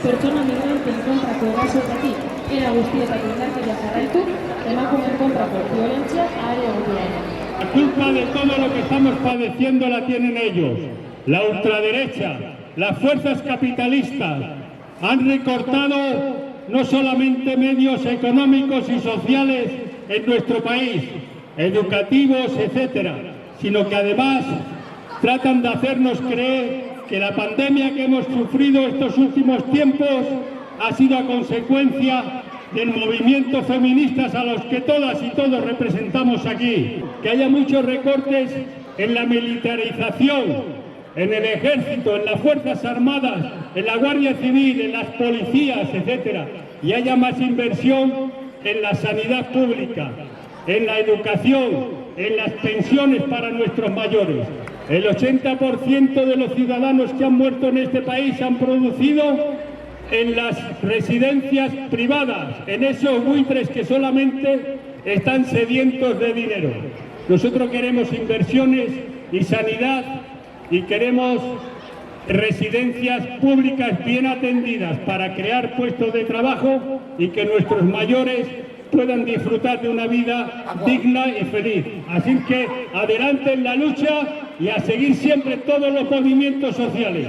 pertsona migranteen kontrako erasoetatik era guztietako indarkeria jarraitu, emakumeen kontrako violentzia areagotu da. La culpa de todo lo que estamos padeciendo la tienen ellos. La ultraderecha, las fuerzas capitalistas han recortado no solamente medios económicos y sociales en nuestro país, educativos, etcétera, sino que además tratan de hacernos creer que la pandemia que hemos sufrido estos últimos tiempos ha sido a consecuencia del movimiento feministas a los que todas y todos representamos aquí. Que haya muchos recortes en la militarización, en el ejército, en las fuerzas armadas, en la Guardia Civil, en las policías, etcétera, y haya más inversión en la sanidad pública, en la educación, en las pensiones para nuestros mayores. El 80% de los ciudadanos que han muerto en este país se han producido en las residencias privadas, en esos buitres que solamente están sedientos de dinero. Nosotros queremos inversiones y sanidad y queremos residencias públicas bien atendidas para crear puestos de trabajo y que nuestros mayores puedan disfrutar de una vida digna y feliz. Así que adelante en la lucha y a seguir siempre todos los movimientos sociales.